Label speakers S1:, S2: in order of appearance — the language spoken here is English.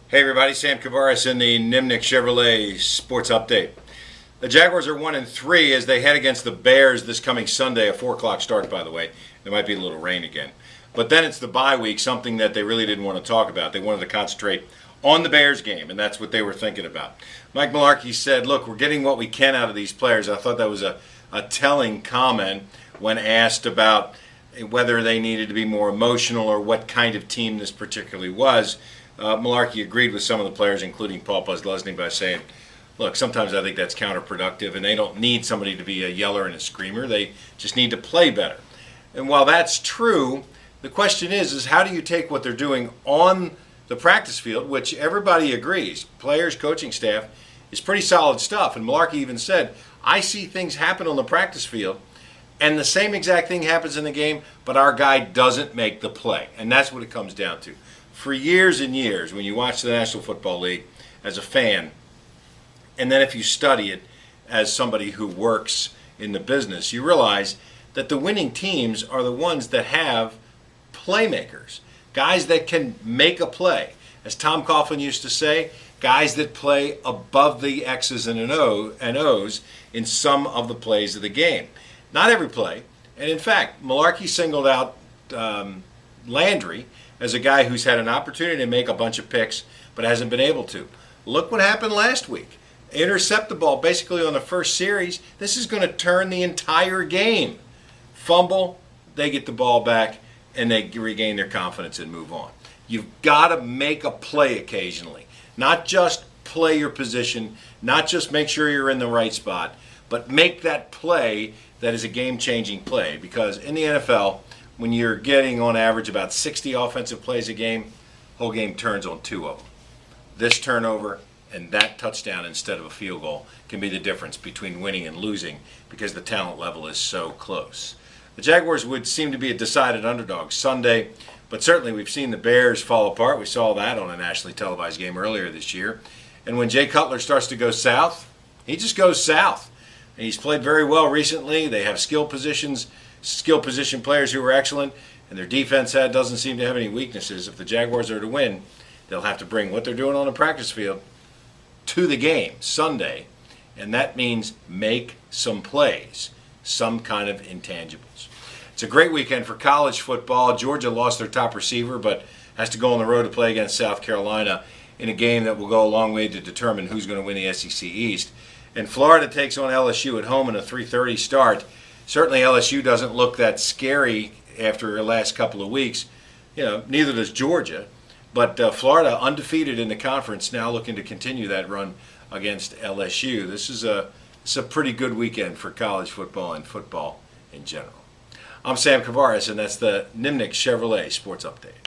S1: Hey everybody, Sam Kavaris in the Nimnik Chevrolet Sports Update. The Jaguars are 1-3 as they head against the Bears this coming Sunday, a 4 o'clock start by the way. There might be a little rain again. But then it's the bye week, something that they really didn't want to talk about. They wanted to concentrate on the Bears game, and that's what they were thinking about. Mike Mularkey said, look, we're getting what we can out of these players. I thought that was a telling comment when asked about whether they needed to be more emotional or what kind of team this particularly was. Mularkey agreed with some of the players, including Paul Posluszny, by saying, look, sometimes I think that's counterproductive, and they don't need somebody to be a yeller and a screamer. They just need to play better. And while that's true, the question is how do you take what they're doing on the practice field, which everybody agrees, players, coaching staff, is pretty solid stuff. And Mularkey even said, I see things happen on the practice field, and the same exact thing happens in the game, but our guy doesn't make the play. And that's what it comes down to. For years and years, when you watch the National Football League as a fan, and then if you study it as somebody who works in the business, you realize that the winning teams are the ones that have playmakers, guys that can make a play. As Tom Coughlin used to say, guys that play above the X's and O's in some of the plays of the game. Not every play. And in fact, Mularkey singled out Landry as a guy who's had an opportunity to make a bunch of picks but hasn't been able to. Look what happened last week. Intercept the ball basically on the first series. This is going to turn the entire game. Fumble, they get the ball back, and they regain their confidence and move on. You've got to make a play occasionally. Not just play your position, not just make sure you're in the right spot, but make that play that is a game-changing play. Because in the NFL, when you're getting on average about 60 offensive plays a game, whole game turns on 2 of them. This turnover and that touchdown instead of a field goal can be the difference between winning and losing because the talent level is so close. The Jaguars would seem to be a decided underdog Sunday, but certainly we've seen the Bears fall apart. We saw that on a nationally televised game earlier this year. And when Jay Cutler starts to go south, he just goes south. And he's played very well recently. They have skill position players who are excellent, and their defense doesn't seem to have any weaknesses. If the Jaguars are to win, they'll have to bring what they're doing on the practice field to the game Sunday, and that means make some plays, some kind of intangibles. It's a great weekend for college football. Georgia lost their top receiver, but has to go on the road to play against South Carolina in a game that will go a long way to determine who's going to win the SEC East. And Florida takes on LSU at home in a 3:30 start. Certainly LSU doesn't look that scary after the last couple of weeks. Neither does Georgia. But Florida, undefeated in the conference, now looking to continue that run against LSU. This is a pretty good weekend for college football and football in general. I'm Sam Kavaris, and that's the Nimnik Chevrolet Sports Update.